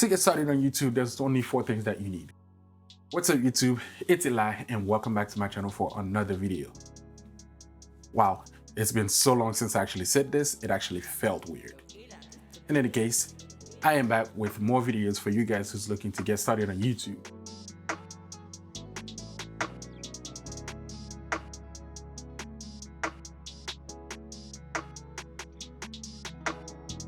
To get started on YouTube, there's only 4 things that you need. What's up YouTube? It's Eli and welcome back to my channel for another video. Wow, it's been so long since I actually said this, it actually felt weird. In any case, I am back with more videos for you guys who's looking to get started on YouTube.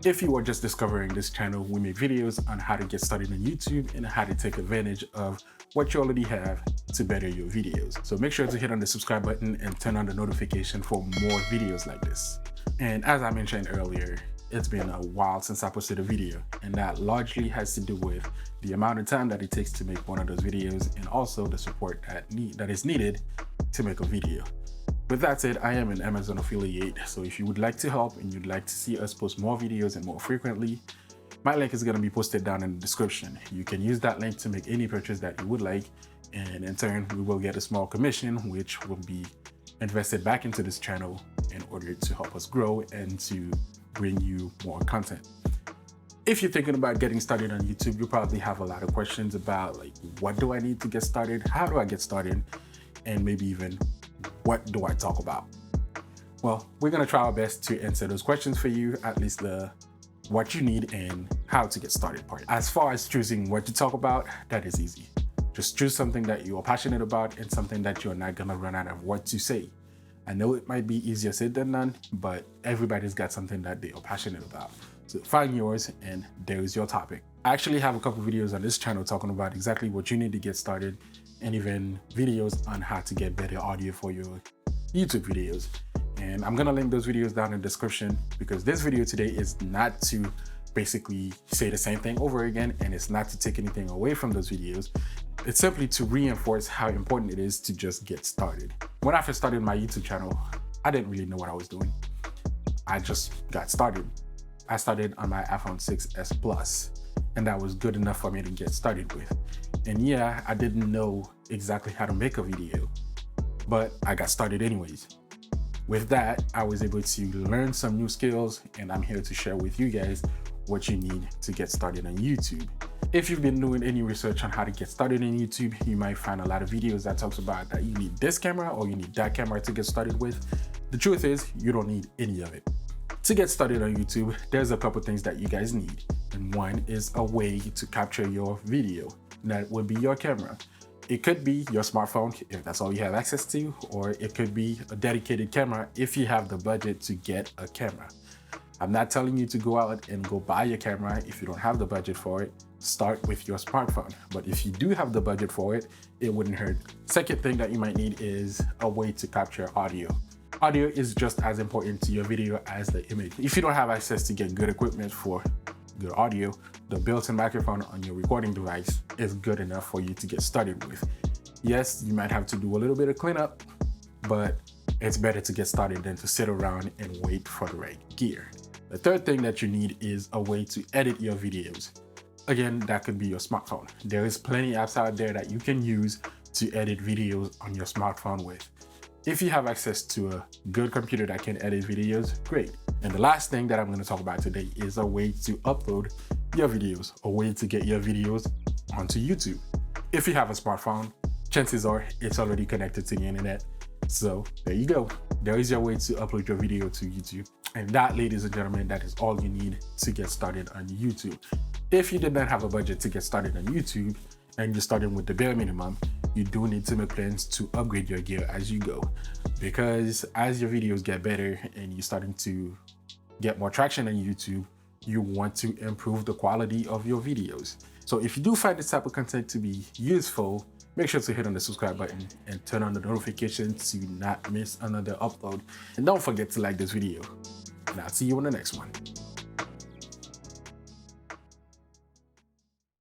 If you are just discovering this channel, we make videos on how to get started on YouTube and how to take advantage of what you already have to better your videos. So make sure to hit on the subscribe button and turn on the notification for more videos like this. And as I mentioned earlier, it's been a while since I posted a video, and that largely has to do with the amount of time that it takes to make one of those videos and also the support that is needed to make a video. With that said, I am an Amazon affiliate, so if you would like to help and you'd like to see us post more videos and more frequently, my link is going to be posted down in the description. You can use that link to make any purchase that you would like, and in turn, we will get a small commission, which will be invested back into this channel in order to help us grow and to bring you more content. If you're thinking about getting started on YouTube, you probably have a lot of questions about like, what do I need to get started? How do I get started? And maybe even, what do I talk about? Well, we're gonna try our best to answer those questions for you, at least the what you need and how to get started part. As far as choosing what to talk about, that is easy. Just choose something that you are passionate about and something that you're not gonna run out of what to say. I know it might be easier said than done, but everybody's got something that they are passionate about. So find yours and there's your topic. I actually have a couple videos on this channel talking about exactly what you need to get started, and even videos on how to get better audio for your YouTube videos. And I'm gonna link those videos down in the description, because this video today is not to basically say the same thing over again, and it's not to take anything away from those videos. It's simply to reinforce how important it is to just get started. When I first started my YouTube channel, I didn't really know what I was doing. I just got started. I started on my iPhone 6s Plus, and that was good enough for me to get started with. And yeah, I didn't know exactly how to make a video, but I got started anyways. With that, I was able to learn some new skills, and I'm here to share with you guys what you need to get started on YouTube. If you've been doing any research on how to get started in YouTube, you might find a lot of videos that talks about that you need this camera or you need that camera to get started with. The truth is, you don't need any of it. To get started on YouTube, there's a couple things that you guys need. And one is a way to capture your video. That would be your camera. It could be your smartphone if that's all you have access to, or it could be a dedicated camera if you have the budget to get a camera. I'm not telling you to go out and go buy a camera if you don't have the budget for it. Start with your smartphone. But if you do have the budget for it, it wouldn't hurt. Second thing that you might need is a way to capture audio. Audio is just as important to your video as the image. If you don't have access to get good equipment for good audio, the built-in microphone on your recording device is good enough for you to get started with. Yes, you might have to do a little bit of cleanup, but it's better to get started than to sit around and wait for the right gear. The third thing that you need is a way to edit your videos. Again, that could be your smartphone. There is plenty of apps out there that you can use to edit videos on your smartphone with. If you have access to a good computer that can edit videos, great. And the last thing that I'm going to talk about today is a way to upload your videos, a way to get your videos onto YouTube. If you have a smartphone, chances are it's already connected to the internet. So there you go. There is your way to upload your video to YouTube. And that, ladies and gentlemen, that is all you need to get started on YouTube. If you did not have a budget to get started on YouTube and you're starting with the bare minimum, you do need to make plans to upgrade your gear as you go. Because as your videos get better and you're starting to get more traction on YouTube, you want to improve the quality of your videos. So if you do find this type of content to be useful, make sure to hit on the subscribe button and turn on the notifications to not miss another upload. And don't forget to like this video. And I'll see you in the next one.